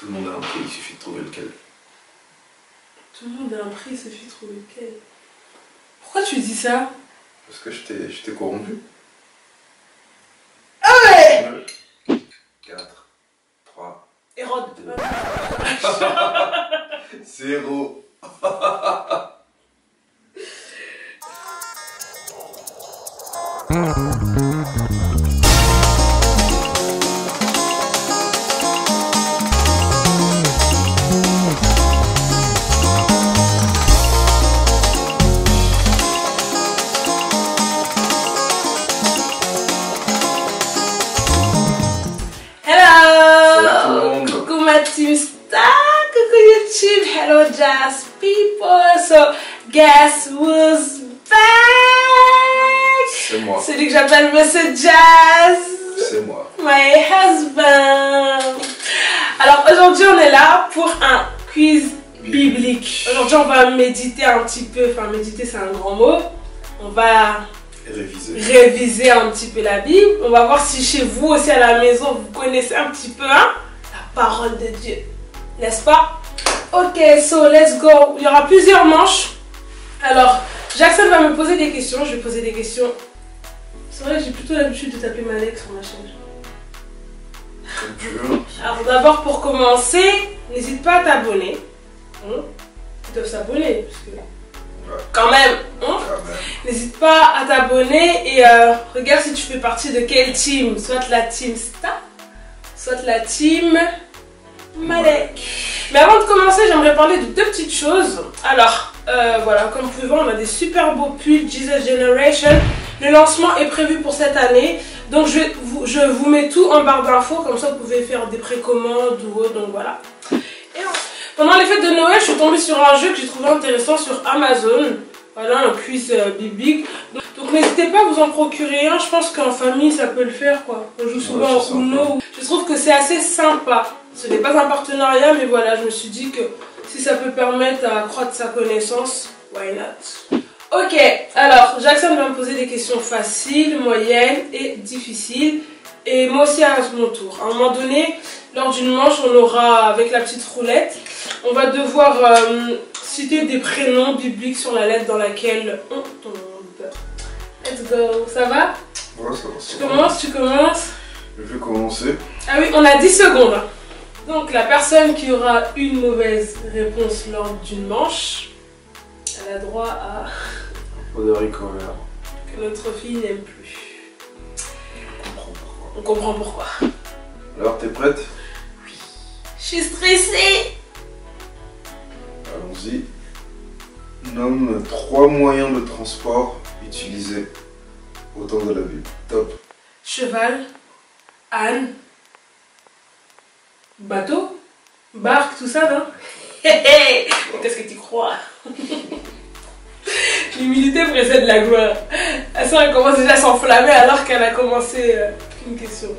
Tout le monde a un prix, il suffit de trouver lequel. Tout le monde a un prix, il suffit de trouver lequel. Pourquoi tu dis ça? Parce que je t'ai corrompu. Ah ouais! 4, 3, Hérode. 0. Team Star, coucou YouTube, hello Jazz people. So guess who's back? C'est moi. Celui que j'appelle Monsieur Jazz. C'est moi. My husband. Alors aujourd'hui on est là pour un quiz biblique. Aujourd'hui on va méditer un petit peu, enfin méditer c'est un grand mot. On va réviser un petit peu la Bible. On va voir si chez vous aussi à la maison vous connaissez un petit peu la parole de Dieu, n'est-ce pas? Ok, so let's go. Il y aura plusieurs manches. Alors, Jackson va me poser des questions. Je vais poser des questions. C'est vrai que j'ai plutôt l'habitude de taper ma lettre sur ma chaîne. Comme tu veux. Alors d'abord pour commencer, n'hésite pas à t'abonner. Ils doivent s'abonner parce que... Quand même, n'hésite pas à t'abonner et regarde si tu fais partie de quelle team. Soit la team Star, soit la team Malek. Mais avant de commencer, j'aimerais parler de deux petites choses. Alors, voilà, comme vous pouvez voir, on a des super beaux pulls Jesus Generation. Le lancement est prévu pour cette année. Donc, je vous mets tout en barre d'infos. Comme ça, vous pouvez faire des précommandes ou autre. Donc, voilà. Et pendant les fêtes de Noël, je suis tombée sur un jeu que j'ai trouvé intéressant sur Amazon. Voilà, un quiz biblique. Donc n'hésitez pas à vous en procurer un. Je pense qu'en famille, ça peut le faire, quoi. On joue souvent au Uno. Je trouve que c'est assez sympa. Ce n'est pas un partenariat, mais voilà, je me suis dit que si ça peut permettre à accroître sa connaissance, why not? Ok, alors Jackson va me poser des questions faciles, moyennes et difficiles. Et moi aussi à mon tour. À un moment donné, lors d'une manche, on aura, avec la petite roulette, on va devoir citer des prénoms bibliques sur la lettre dans laquelle on tombe. Let's go, ça va? Ouais, ça va. Tu commences? Je vais commencer. Ah oui, on a 10 secondes. Donc la personne qui aura une mauvaise réponse lors d'une manche, elle a droit à... Pas de haricot vert. Que notre fille n'aime plus. On comprend pourquoi. Alors, t'es prête? Oui. Je suis stressée. Allons-y. Nomme 3 moyens de transport utilisés au temps de la Bible. Top. Cheval, âne, bateau, barque, tout ça, non? Qu'est-ce que tu crois? L'humilité précède la gloire. La soeur, elle commence déjà à s'enflammer alors qu'elle a commencé une question.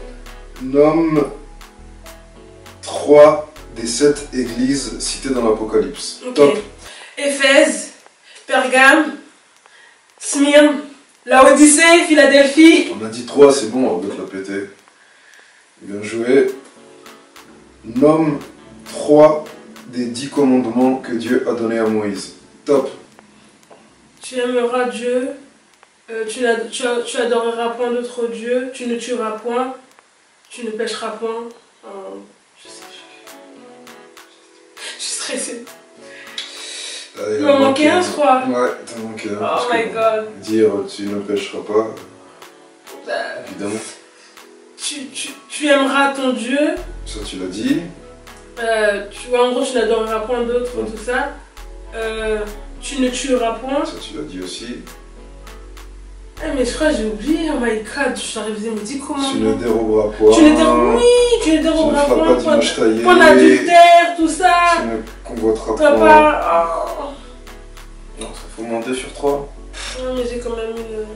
Nomme 3 des 7 églises citées dans l'Apocalypse. Okay. Top. Éphèse, Pergame, Smyrne, Laodicée, Philadelphie. On a dit 3, c'est bon, on va te la péter. Bien joué. Nomme 3 des 10 commandements que Dieu a donnés à Moïse. Top. Tu aimeras Dieu, tu adoreras point d'autre Dieu, tu ne tueras point, tu ne pêcheras point. Je sais, je suis stressée. Il m'en manquait un, je crois. Ouais, t'en manquais un. Oh my god. Dire tu ne pêcheras pas, évidemment. Tu aimeras ton Dieu. Ça, tu l'as dit. Tu vois, en gros, tu n'adoreras point d'autre, tout ça. Tu ne tueras point. Ça, tu l'as dit aussi. Ah, mais je crois que j'ai oublié. Oh my god, je suis arrivée, me dis comment. Tu ne déroberas point. Tu ne déroberas point. Point d'adultère, tout ça. Tu ne convoiteras point. Oh. Non, ça faut monter sur 3. Non, mais j'ai quand même une.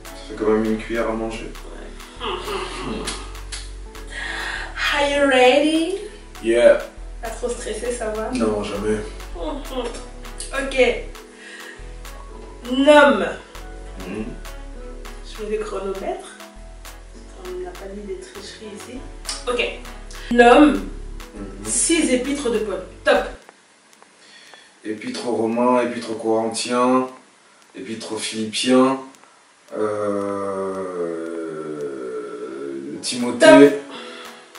Ça fait quand même une cuillère à manger. Ouais. Are you ready? Yeah. Pas trop stressé, ça va? Non, jamais. Ok. Nomme. Je mets le chronomètre. On n'a pas mis des tricheries ici. Ok. Nomme 6 épîtres de Paul. Top. Épître aux Romains, épître aux Corinthiens, épître aux Philippiens, Timothée. Top.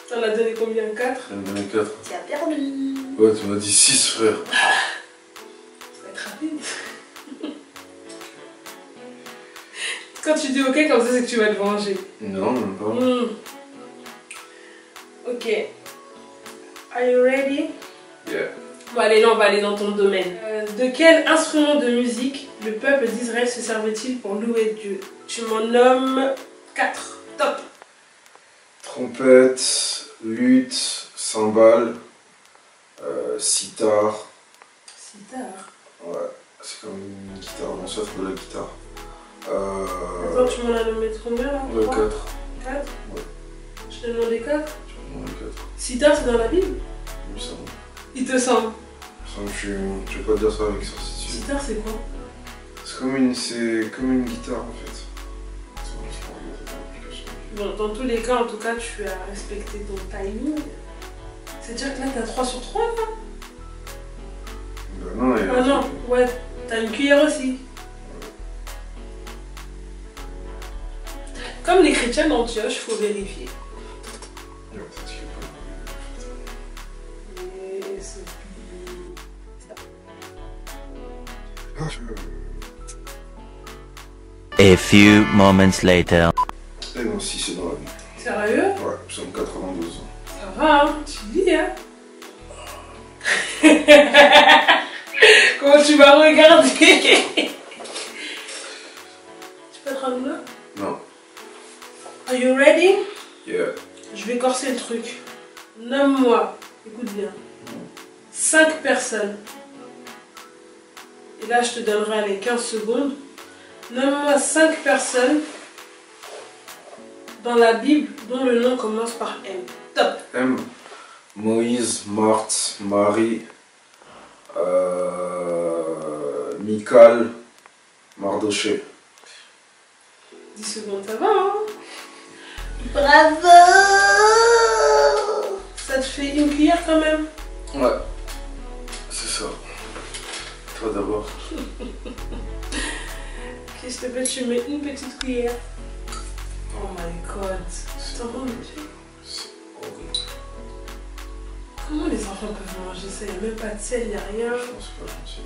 T'en as donné combien? 4? J'en ai donné 4. Tu as perdu. Ouais, tu m'as dit 6, frère. Ça va être rapide. Quand tu dis ok comme ça, c'est que tu vas te venger. Non, même pas. Ok. Are you ready? Yeah. Bon allez, là on va aller dans ton domaine. De quel instrument de musique le peuple d'Israël se servait-il pour louer Dieu? Tu m'en nommes 4. Top. Trompette, luth, cymbale, sitar. Sitar. Ouais, c'est comme une guitare, on s'offre de la guitare. Attends, tu m'en as nommé combien là? Ouais, 4. 4? Ouais. Je t'ai demandé 4? Tu m'as demandé 4. Sitar, c'est dans la Bible? Il me semble. Il te semble? Je vais pas te dire ça avec certitude. Sitar, c'est quoi? C'est comme une guitare en fait. Bon, dans tous les cas, en tout cas, tu as respecté ton timing. C'est-à-dire que là, t'as 3 sur 3 là? Bah non, il y a Ah non, ouais, t'as une cuillère aussi. Comme les chrétiens d'Antioche, faut vérifier. Il y a peut-être qu'il y a pas Et c'est A few moments later. Et non, si c'est dans la vie. Sérieux? Ouais, psaume 92. Ça va, hein? Tu lis, hein? Comment tu m'as regardé? Tu peux te rendre là? Non. Are you ready? Yeah. Je vais corser le truc. Nomme-moi, écoute bien, 5 personnes. Et là, je te donnerai les 15 secondes. Nomme-moi 5 personnes dans la Bible dont le nom commence par M. Top. M. Moïse, Marthe, Marie, Michal, Mardoché. 10 secondes, ça va, hein? Bravo! Ça te fait une cuillère quand même? Ouais. C'est ça. Toi d'abord. Ok, s'il te plaît, tu mets une petite cuillère. Oh my god. Attends, C'est horrible. comment les enfants peuvent manger ça? Il n'y a même pas de sel, il n'y a rien. Je pense pas gentil.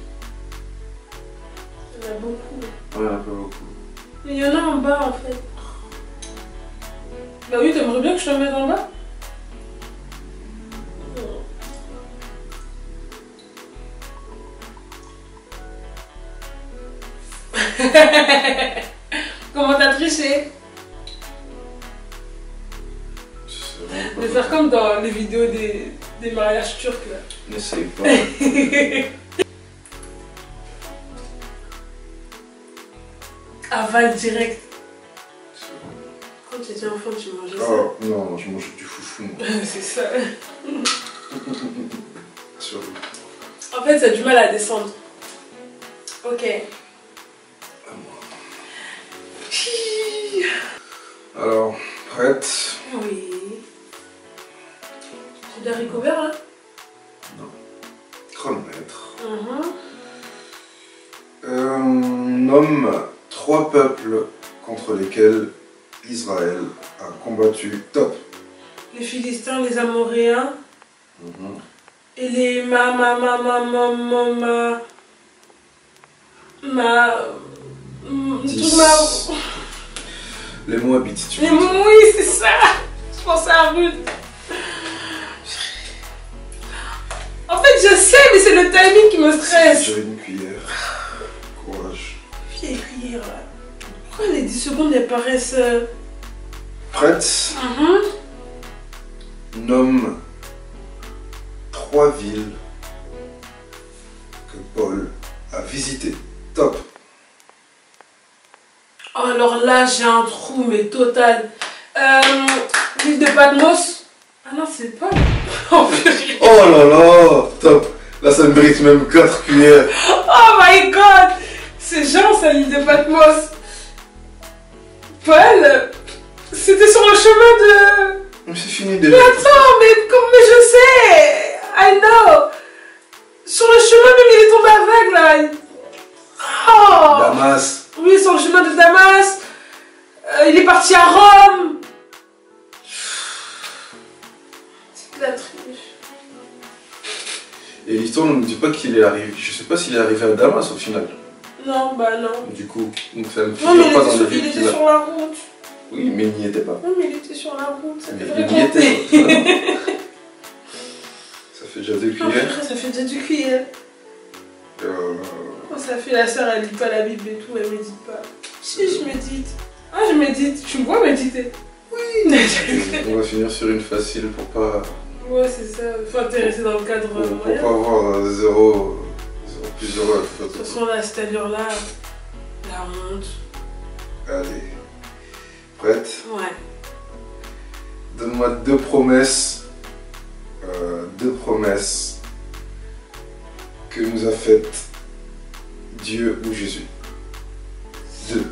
Il y en a beaucoup. Ouais, il y en a pas beaucoup. Mais il y en a en bas en fait. Bah oui, t'aimerais bien que je te mette en bas? Comment t'as triché? De faire comme dans les vidéos des mariages turcs là. N'essaye pas. Aval direct. Quand tu étais enfant, tu mangeais ça? Oh non, je mange du foufou. moi. C'est ça. Surtout. En fait, ça a du mal à descendre. Ok. À moi. Alors, prête? Oui. Tu des haricots verts là? Non. Chronomètre. Nomme 3 peuples contre lesquels Israël a combattu. Top. Les Philistins, les Amoréens et les Les Moabites, tu les veux dire. oui, c'est ça. Je pensais à Ruth. En fait, je sais, mais c'est le timing qui me stresse. J'ai une cuillère. Courage. Vieille cuillère là. Pourquoi les 10 secondes elles paraissent... Prête? Nomme 3 villes que Paul a visitées. Top. Oh, alors là, j'ai un trou, mais total. L'île de Patmos. Ah non, c'est pas... Oh, purée. Oh là là, top. Là, ça mérite même 4 cuillères. Oh my god. C'est genre ça, l'île de Patmos. Paul, c'était sur le chemin de... Mais c'est fini déjà. Mais attends, mais je sais. parti à Rome. C'est de la triche. Et l'histoire ne nous dit pas qu'il est arrivé. Je sais pas s'il est arrivé à Damas au final. Non, bah non. Du coup, donc ça ne Non, mais figure pas dans les il villes était qu'il a. sur la route. Oui, mais il n'y était pas. Non, mais il était sur la route. Ça Mais devrait il y était. compter. Ça fait déjà 2 Non, cuillères. frère, ça fait déjà du cuillère. Oh, ça fait la sœur, elle lit pas la Bible et tout, elle médite pas. Si, je médite. Ah, je médite. Tu me vois méditer? Oui. On va finir sur une facile pour pas. Ouais, c'est ça. Faut intéresser dans le cadre Pour moyen. pas avoir zéro plus heureux à la De photo. toute façon, là, à cette allure-là, la honte. Allez. Prête? Ouais. Donne-moi 2 promesses. 2 promesses que nous a faites Dieu ou Jésus. 2.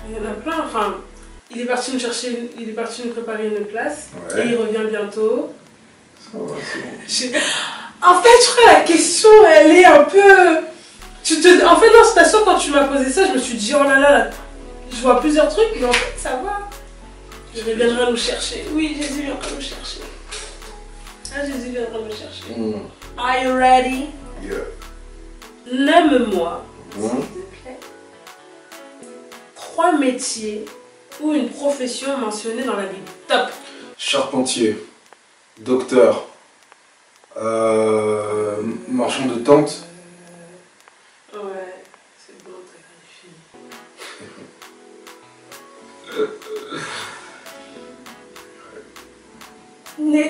Il y en a plein. Enfin, il est parti nous préparer une place. Ouais. Et il revient bientôt. Ça va, c'est bon. En fait, je crois que la question, elle est un peu... En fait, non, c'est pas sûr, quand tu m'as posé ça, je me suis dit, oh là là, je vois plusieurs trucs, mais en fait, ça va. Je viendra nous chercher. Oui, Jésus viendra nous chercher. Ah, Jésus viendra nous chercher. Are you ready? Yeah. Nomme-moi, s'il Mm. te plaît, 3 métiers ou une profession mentionnée dans la Bible. Top. Charpentier, docteur, marchand de tentes, Ouais, c'est bon, t'as qualifié.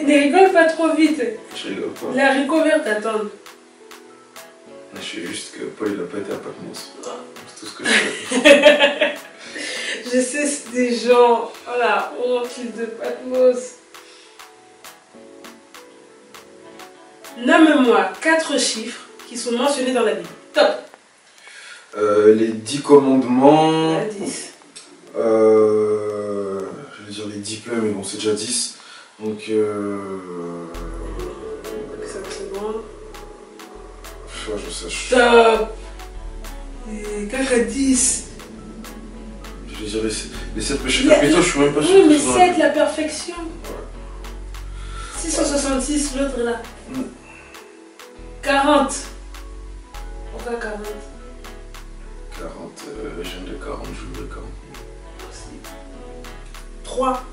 Ne rigole pas trop vite. je rigole pas. La haricot vert t'attend. Je sais juste que Paul il a pas été à Patmos. C'est tout ce que je sais. Je sais, c'est des gens. Voilà, honte de Patmos. Nomme-moi 4 chiffres qui sont mentionnés dans la Bible. Top. Les 10 commandements. À 10. Je vais dire les 10 plaies, mais bon, c'est déjà 10. Donc, 5 secondes. ouais, je sais. Top. Et caca 10. Je vais dire les 7 péchés capitaux, je suis même pas sûr. Oui, mais que ce soit dans la 7, la perfection. 666, l'autre est là. 40. Pourquoi 40? 40, j'aime les 40, je veux les 40. 3.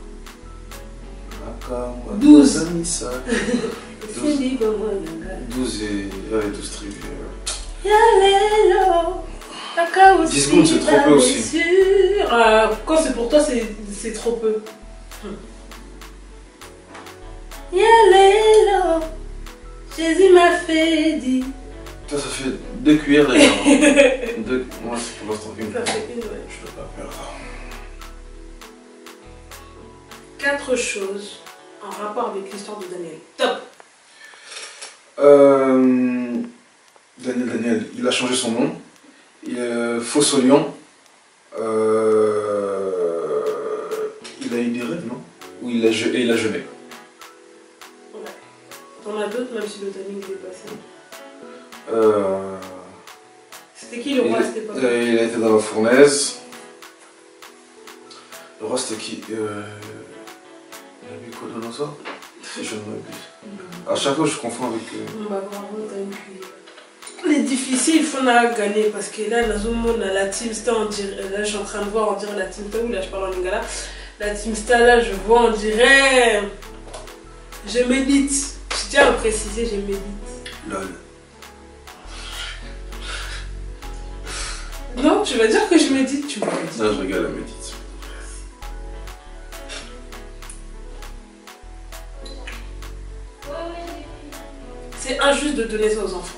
12. 12. 12 et. Ouais, 12 tribus. 10 secondes, c'est trop peu aussi. Quand c'est pour toi, c'est trop peu. Jésus m'a fait dire. Putain, ça fait 2 cuillères d'ailleurs. Moi, c'est pour l'instant une. Ça fait une, ouais. Je peux pas perdre. 4 choses en rapport avec l'histoire de Daniel. Top. Daniel, il a changé son nom. Il est faux au lion. Il a eu des rêves, non? Ou il a jeûné. Ouais. T'en as d'autres, même si le timing est passé. C'était qui le roi à cette époque? Il a été dans la fournaise. Le roi, c'était qui? Nabucodonosor? Si je ne m'abuse. À chaque fois, je confonds avec. Bah, bravo, t'as une cuillère. Les difficiles, il faut gagner parce que là, la Team Star, on dirait, là, je suis en train de voir, on dirait la Team Star, là, je parle en lingala. La Team Star, là, je vois, on dirait. Je médite. Je tiens à préciser, je médite. LOL. Non, tu vas dire que je médite, tu m'as dit. Non, je regarde la médite. C'est injuste de donner ça aux enfants.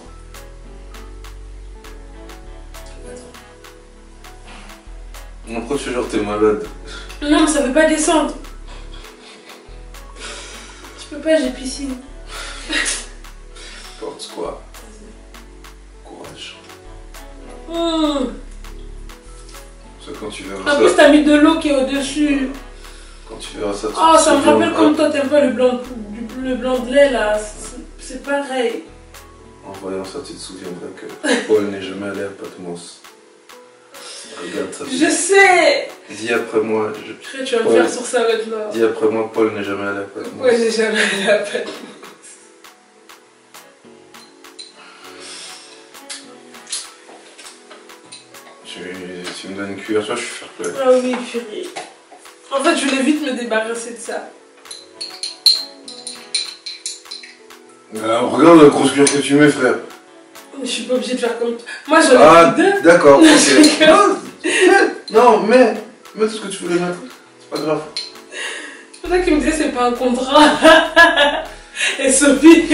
Pourquoi tu fais genre t'es malade? Non, mais ça veut pas descendre. Je peux pas, j'ai piscine. Porte quoi? Courage. C'est quand tu verras En plus, ça. t'as mis de l'eau qui est au-dessus. Quand tu verras ça, tu Oh, te ça me rappelle souviendras. comme toi, t'aimes pas le blanc de lait là. C'est pareil. En voyant ça, tu te souviendras que Paul n'est jamais allé à Patmos. Regarde ça. Je sais. Dis après moi. Tu vas me faire sur ça maintenant. Dis après moi, Paul n'est jamais allé à Patmos. Paul n'est jamais allé à Patmos. Tu me donnes une cuillère, tu vois, je suis fair play. Ah oui, purée. En fait, je voulais vite me débarrasser de ça. Regarde la grosse cuillère que tu mets, frère. Je suis pas obligée de faire comme toi. Moi, j'en ai pris 2. D'accord, ok. Non, mets tout ce que tu voulais mettre. C'est pas grave. C'est pour ça qu'il me disait c'est pas un contrat. Et Sophie.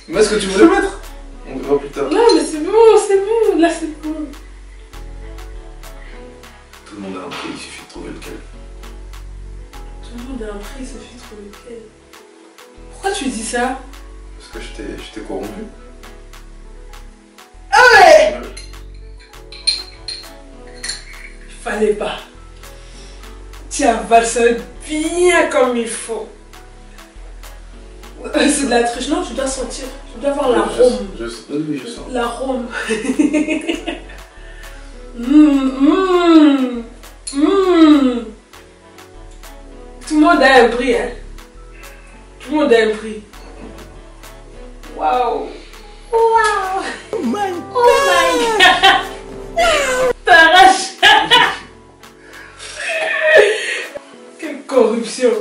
Mets ce que tu voulais mettre. On verra plus tard. Non, mais c'est bon. Là, c'est bon. Tout le monde a un prix, il suffit de trouver lequel. Tout le monde a un prix, il suffit de trouver lequel. Pourquoi tu dis ça? Parce que je t'ai corrompu. Ah ouais. Il fallait pas. Tiens, valse bien comme il faut. C'est de la triche, non? Tu dois sentir. Tu dois voir l'arôme. Oui, je sens. L'arôme. Tout le monde a un prix, hein. Tout le monde a un prix. Waouh. Waouh. Oh my god. T'arraches. Quelle corruption.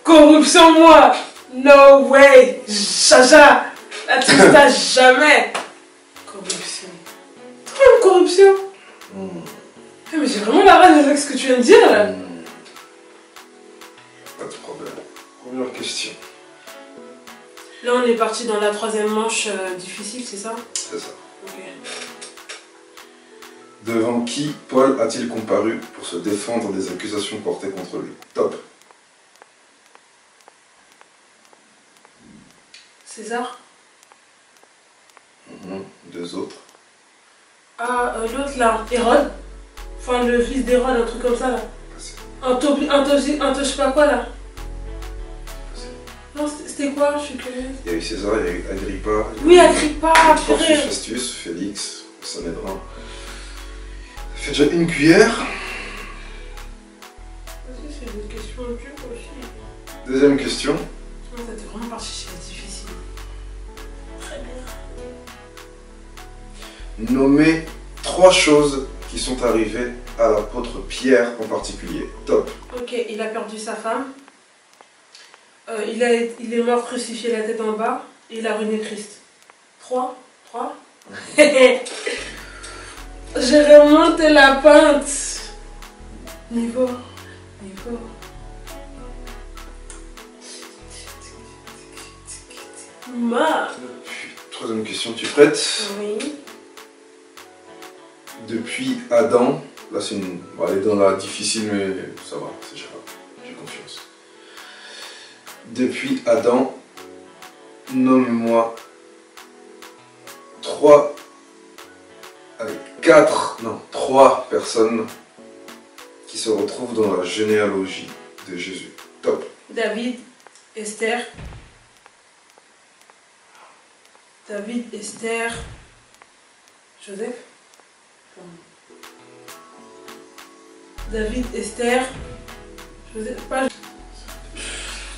Corruption, moi. No way. Chacha. La tristesse, jamais. Corruption. Trop une corruption. Mais j'ai vraiment la rage avec ce que tu viens de dire là. Pas de problème. Première question. Là, on est parti dans la troisième manche difficile, c'est ça? C'est ça. Ok. Devant qui Paul a-t-il comparu pour se défendre des accusations portées contre lui? Top. César? Deux autres. Ah, l'autre là, Hérode. Enfin, le fils d'Hérode, un truc comme ça là. Je sais pas quoi là. Non, c'était quoi? Je suis curieuse. Il y a eu César, il y a eu Agrippa. Oui, Agrippa, purée. Festus, Félix, Sanhédrin. Ça fait déjà une cuillère. Vas-y, c'est des questions dures aussi. Deuxième question. Non, t'es vraiment parti chez la difficile. Très bien. Nommez 3 choses qui sont arrivées à l'apôtre Pierre en particulier. Top. Ok, il a perdu sa femme. Il est mort crucifié la tête en bas. Et il a ruiné Christ. 3 J'ai remonté la pente. Niveau. Troisième question, tu es prête? Oui. Depuis Adam, là c'est une... Bon, elle est dans la difficile mais ça va, c'est gérable, j'ai confiance. Depuis Adam, nomme-moi 3 personnes qui se retrouvent dans la généalogie de Jésus. Top. David, Esther, Joseph. David, Esther, Joseph, pas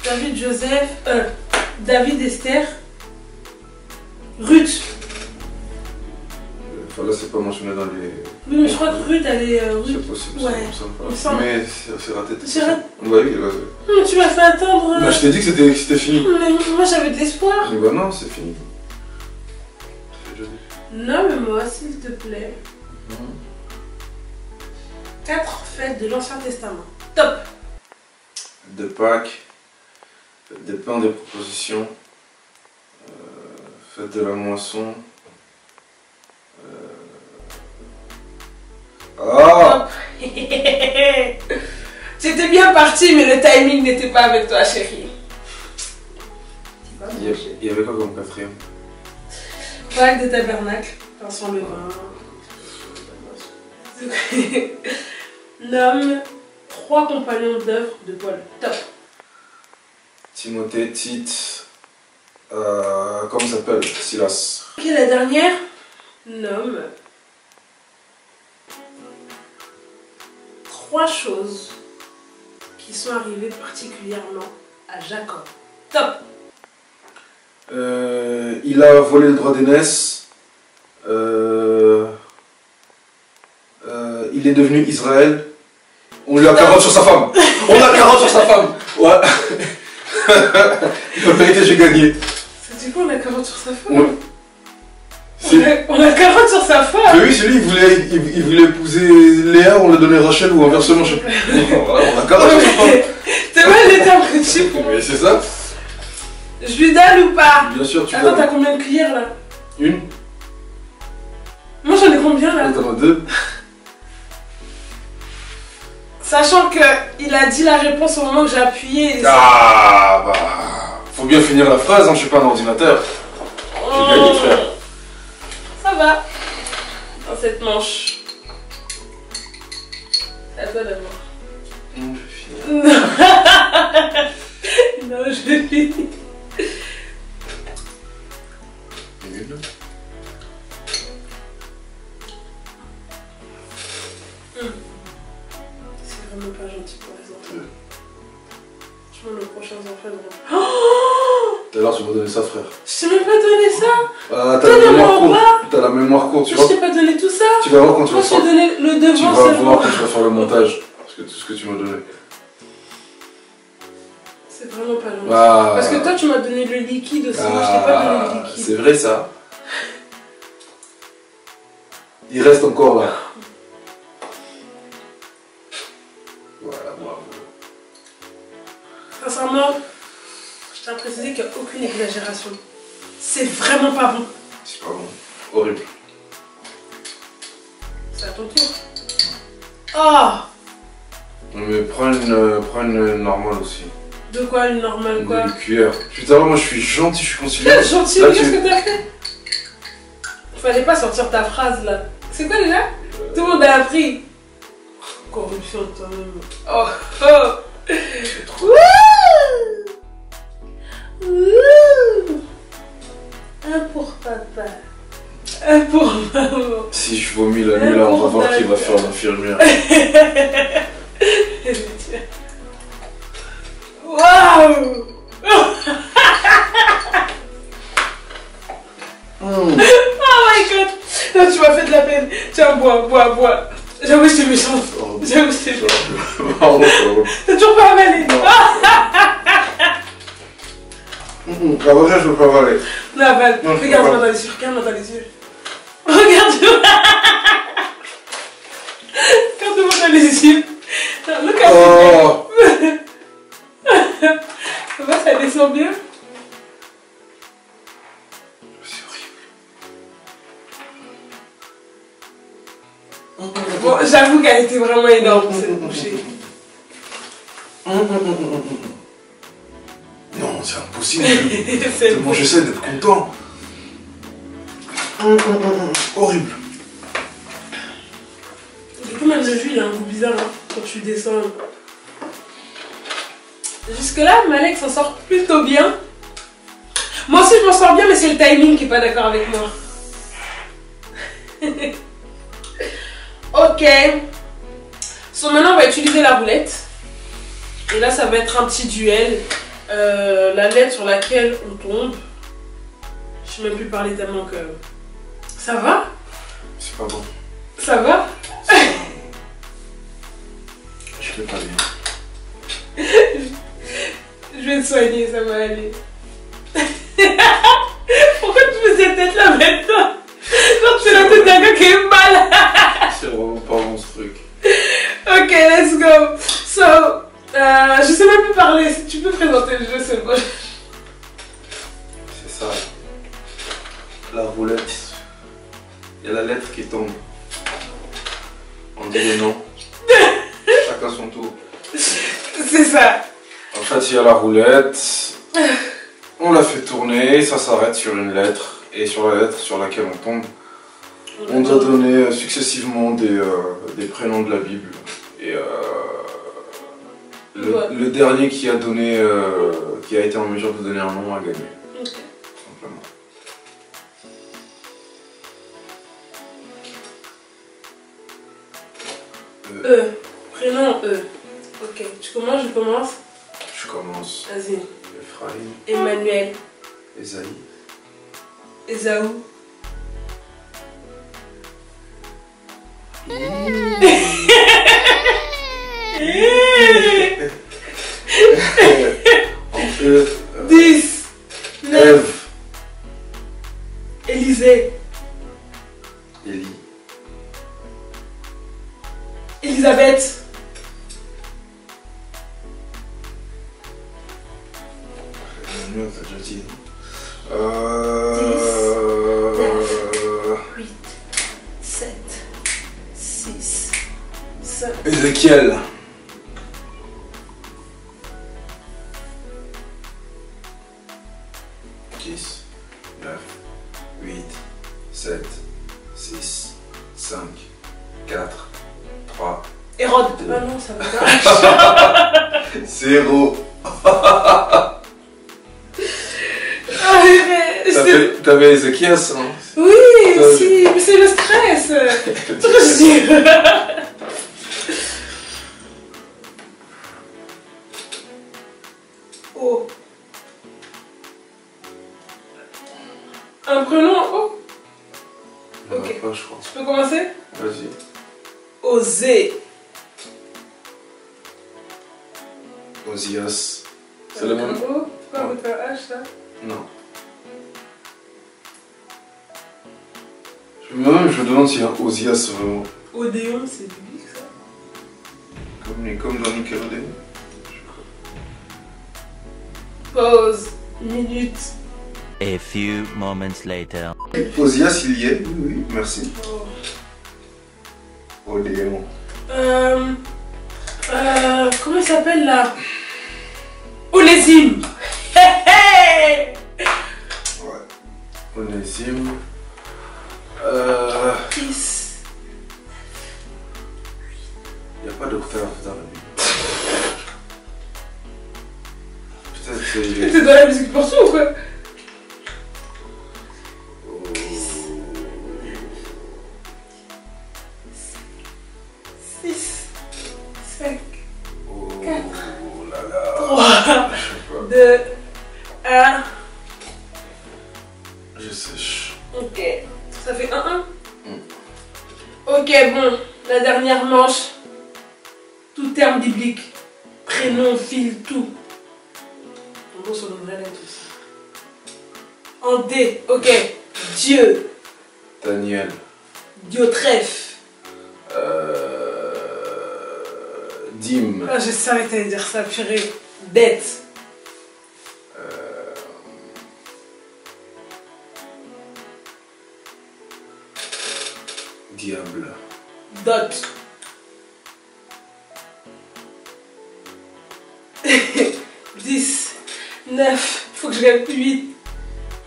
David, Joseph, David, Esther, Ruth. Enfin là c'est pas mentionné dans les... Oui, mais je crois que Ruth, elle est... C'est possible, ouais. il me semble. Mais c'est raté. C'est raté. Ouais, oui, là... Tu m'as fait attendre... Bah, je t'ai dit que c'était fini. Mais moi j'avais de l'espoir. Bah non, c'est fini. Nomme-moi, s'il te plaît, 4 fêtes de l'Ancien Testament. Top. De Pâques, fête des pains des propositions, fête de la moisson. Ah. Tu étais bien parti, mais le timing n'était pas avec toi, chérie. Il y avait quoi comme quatrième? Pâques de tabernacle, pain sans levain. Nomme 3 compagnons d'œuvre de Paul. Top. Timothée, Tite, comment ça s'appelle? Silas. Ok, la dernière. Nomme 3 choses qui sont arrivées particulièrement à Jacob. Top. Il a volé le droit d'aînesse. Il est devenu Israël. On lui a 40 sur sa femme. On a 40 sur sa femme. Ouais. En vérité, j'ai gagné. C'est quoi, on a 40 sur sa femme? Ouais. On a 40 sur sa femme. Mais oui, c'est lui, il voulait épouser Léa, on lui a donné Rachel ou inversement, je sais pas. Voilà, on a 40 sur sa femme. C'est mal les termes que tu prends. Mais c'est ça. Je lui donne ou pas? Bien sûr, tu Attends, vas. t'as combien de cuillères là? Une. Moi j'en ai combien là? T'en as 2. Sachant qu'il a dit la réponse au moment que j'ai appuyé. Ah bah. Faut bien finir la phrase, hein, je suis pas un ordinateur. J'ai gagné, frère. Ça va. Dans cette manche. C'est à toi d'abord. Non, je vais finir. Non, je vais finir. Une. C'est vraiment pas gentil pour les enfants. Deux. Franchement, le prochain enfant, vraiment. Tout à l'heure, tu m'as donné ça, frère. Je t'ai même pas donné ça. Ah, T'as la mémoire courte. T'as la mémoire courte, tu Je vois. t'ai pas donné tout ça. Tu vas voir quand tu Moi, vas je t'ai faire. donné le Tu devant vas seulement. voir quand tu vas faire le montage. Parce que tout ce que tu m'as donné. C'est vraiment pas gentil. Ah. Parce que toi, tu m'as donné le liquide aussi. Moi, je t'ai pas donné le liquide. C'est vrai ça. Il reste encore là. Voilà, bravo. Sincèrement, je tiens à préciser qu'il n'y a aucune exagération. C'est vraiment pas bon. C'est pas bon. Horrible. C'est à ton tour. Oh! Mais prends une normale aussi. De quoi, une normale quoi? Une cuillère. Putain, moi je suis gentil, je suis conciliant. Gentil, Là, mais qu'est-ce que t'as fait? Fallait pas sortir ta phrase là. C'est quoi déjà? Tout le monde a appris. Corruption de toi-même. Oh! Oh! C'est trop. Wouh! Un pour papa. Un pour maman. Si je vomis la nuit là, on va voir qui va faire l'infirmière. Waouh! Oh my god! Non, tu m'as fait de la peine. Tiens, bois. J'avoue, j'étais méchante. J'avoue, j'étais méchante. Pardon. T'as toujours pas avalé? La prochaine, je peux pas avaler. Non, avale. Non, je peux Regarde-moi pas. dans les yeux. Regarde-moi dans les yeux. Regarde-moi. Regarde-moi dans les yeux. Non, look at me. Oh. Ça va, ça descend bien? C'est horrible. Bon, j'avoue qu'elle était vraiment énorme cette bouchée. Non, c'est impossible. C'est Tellement j'essaie d'être content. Horrible. Du coup, même le jus, il a un goût bizarre hein, quand tu descends. Jusque-là, Malek s'en sort plutôt bien. Moi aussi, je m'en sors bien, mais c'est le timing qui est pas d'accord avec moi. Ok. So, maintenant, on va utiliser la roulette. Et là, ça va être un petit duel. La lettre sur laquelle on tombe. Je sais même plus parler tellement que... Ça va? C'est pas bon. Ça va? Je fais pas bien. Je vais te soigner, ça va aller. Pourquoi tu fais cette tête là maintenant? Genre tu fais la tête d'un gars qui est mal. C'est vraiment pas bon ce truc. Ok, let's go. So, je sais même plus parler. Si tu peux présenter le jeu, c'est bon. C'est ça. La roulette. Il y a la lettre qui tombe. On dit les noms. Chacun son tour. C'est ça. En fait, il y a la roulette. On la fait tourner. Ça s'arrête sur une lettre. Et sur la lettre sur laquelle on tombe, on doit donner successivement des prénoms de la Bible. Et le dernier qui a donné, qui a été en mesure de donner un nom a gagné. Ok. Simplement. Prénom E. Ok, tu commences, je commence. Je commence. Vas-y. Ephraim. Emmanuel. Esaïe. Esaou. En E. 10. 9. Ève. Élisée. Élie. Elisabeth. Emmanuel, t'as déjà dit. 8, 7, 6, 5. Ézéchiel. 10, 9, 8, 7, 6, 5, 4, 3, Hérode. Ah non, ça va pas. 0. Ah, mais c'est- T'avais Ézéchias, hein? Oui, si, mais c'est le stress. Tout je dis. Oh. Un prénom O. Non, Ok. pas, je crois. Tu peux commencer? Vas-y. Osée. Osias. C'est le même? O. Pourquoi avec un H ça? Non. Je me demande s'il y a un Osias vraiment. Odéon, c'est biblique ça. Comme dans Nickelodeon. Pause. Minute. A few moments later. Osias, il y est. Oui, oui, merci. Oh. Odéon. Comment il s'appelle là? Onésime. Hey, hey. Ouais. Onésime. 10. Il n'y a pas d'octave dans la Bible. Peut-être c'est. T'es dans la musique partout ou quoi? 6, 5, Oh 4, là là. 3, Je sais pas. 2, 1. Je sèche. Ok. Ça fait 1-1. Ok, bon. La dernière manche. Tout terme biblique. Prénom, fil, tout. Ton nom sur une vraie lettre aussi. En D. Ok. Dieu. Daniel. Diotrephe. Dîme. Ah, je savais que t'allais dire ça, purée. Bête. Diable. Dot. 10, 9, faut que je gagne 8,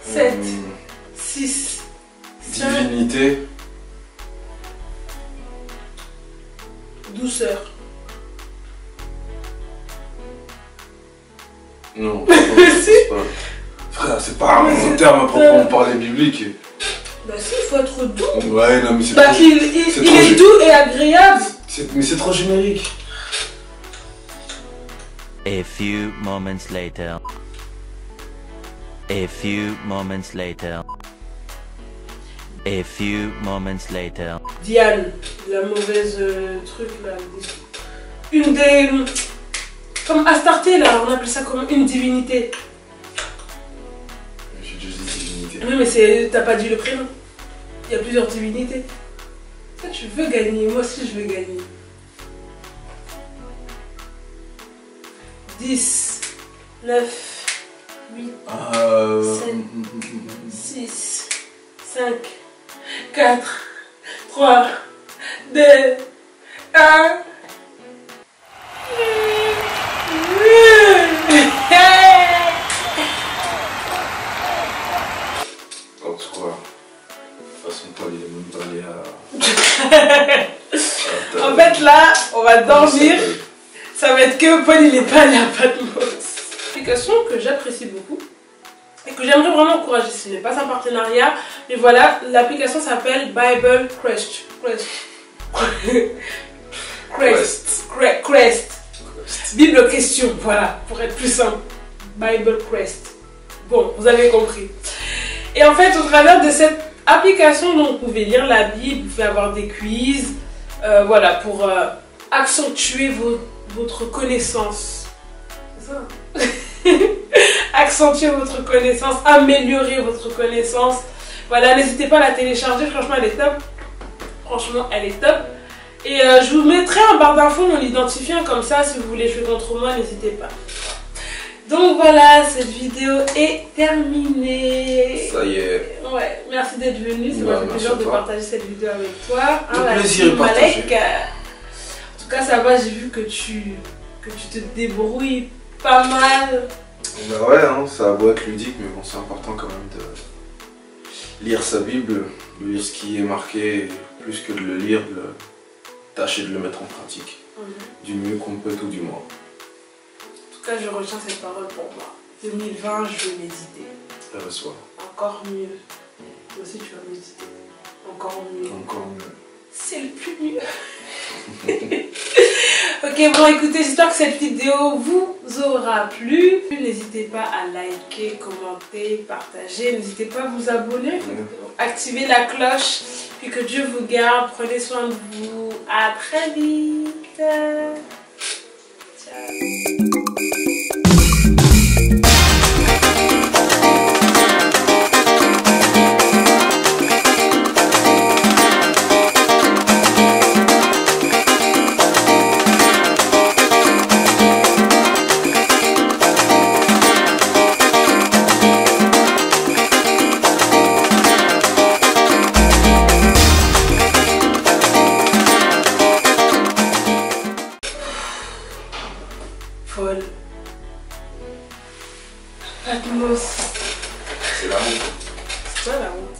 7, 6, 5, Divinité. douceur. Non. Si. C'est pas. Frère, c'est pas un terme à proprement parler biblique. Bah si, il faut être doux. Ouais, non, mais c'est Bah trop... il c'est il trop est doux et agréable. Mais c'est trop générique. A few moments later. A few moments later. A few moments later. Diane, la mauvaise truc là. Une des... Comme Astarté là, on appelle ça comme une divinité. J'ai déjà dit divinité. Oui mais c'est... T'as pas dit le prénom. Il y a plusieurs divinités. Toi tu veux gagner, moi aussi je veux gagner. 10, 9, 8, 6, 5, 4, 3, 2, 1. En tout cas, de toute façon, Paul, il est même pas allé à... En fait là, on va dormir. Ça va être que Paul il est pas allé à Patmos. Application que j'apprécie beaucoup et que j'aimerais vraiment encourager. Ce n'est pas un partenariat, mais voilà, l'application s'appelle Bible Crush. Crest. Bible question, voilà, pour être plus simple. Bible Crest. Bon, vous avez compris. Et en fait, au travers de cette application, donc, vous pouvez lire la Bible, vous pouvez avoir des quiz, voilà, pour accentuer votre connaissance. C'est ça. Accentuer votre connaissance, améliorer votre connaissance. Voilà, n'hésitez pas à la télécharger, franchement, elle est top. Franchement, elle est top. Et je vous mettrai en barre d'infos mon identifiant, comme ça, si vous voulez jouer contre moi, n'hésitez pas. Donc voilà, cette vidéo est terminée. Ça y est. Ouais, merci d'être venu, ça m'a fait plaisir de partager cette vidéo avec toi. Le plaisir est partagé. En tout cas, ça va, j'ai vu que tu te débrouilles pas mal. Bah ouais, hein, ça a beau être ludique, mais bon, c'est important quand même de lire sa Bible, de lire ce qui est marqué, et plus que de le lire, de tâcher de le mettre en pratique, du mieux qu'on peut, tout du moins. En tout cas, je retiens cette parole pour moi. 2020, je vais méditer. Elle reçoit. Encore mieux. Toi aussi, tu vas méditer. Encore mieux. Encore mieux. C'est le plus mieux. Ok, bon, écoutez, j'espère que cette vidéo vous aura plu. N'hésitez pas à liker, commenter, partager. N'hésitez pas à vous abonner, activer la cloche. Puis que Dieu vous garde. Prenez soin de vous. À très vite. Ciao. Folle. Atmos. C'est la honte. C'est quoi la honte?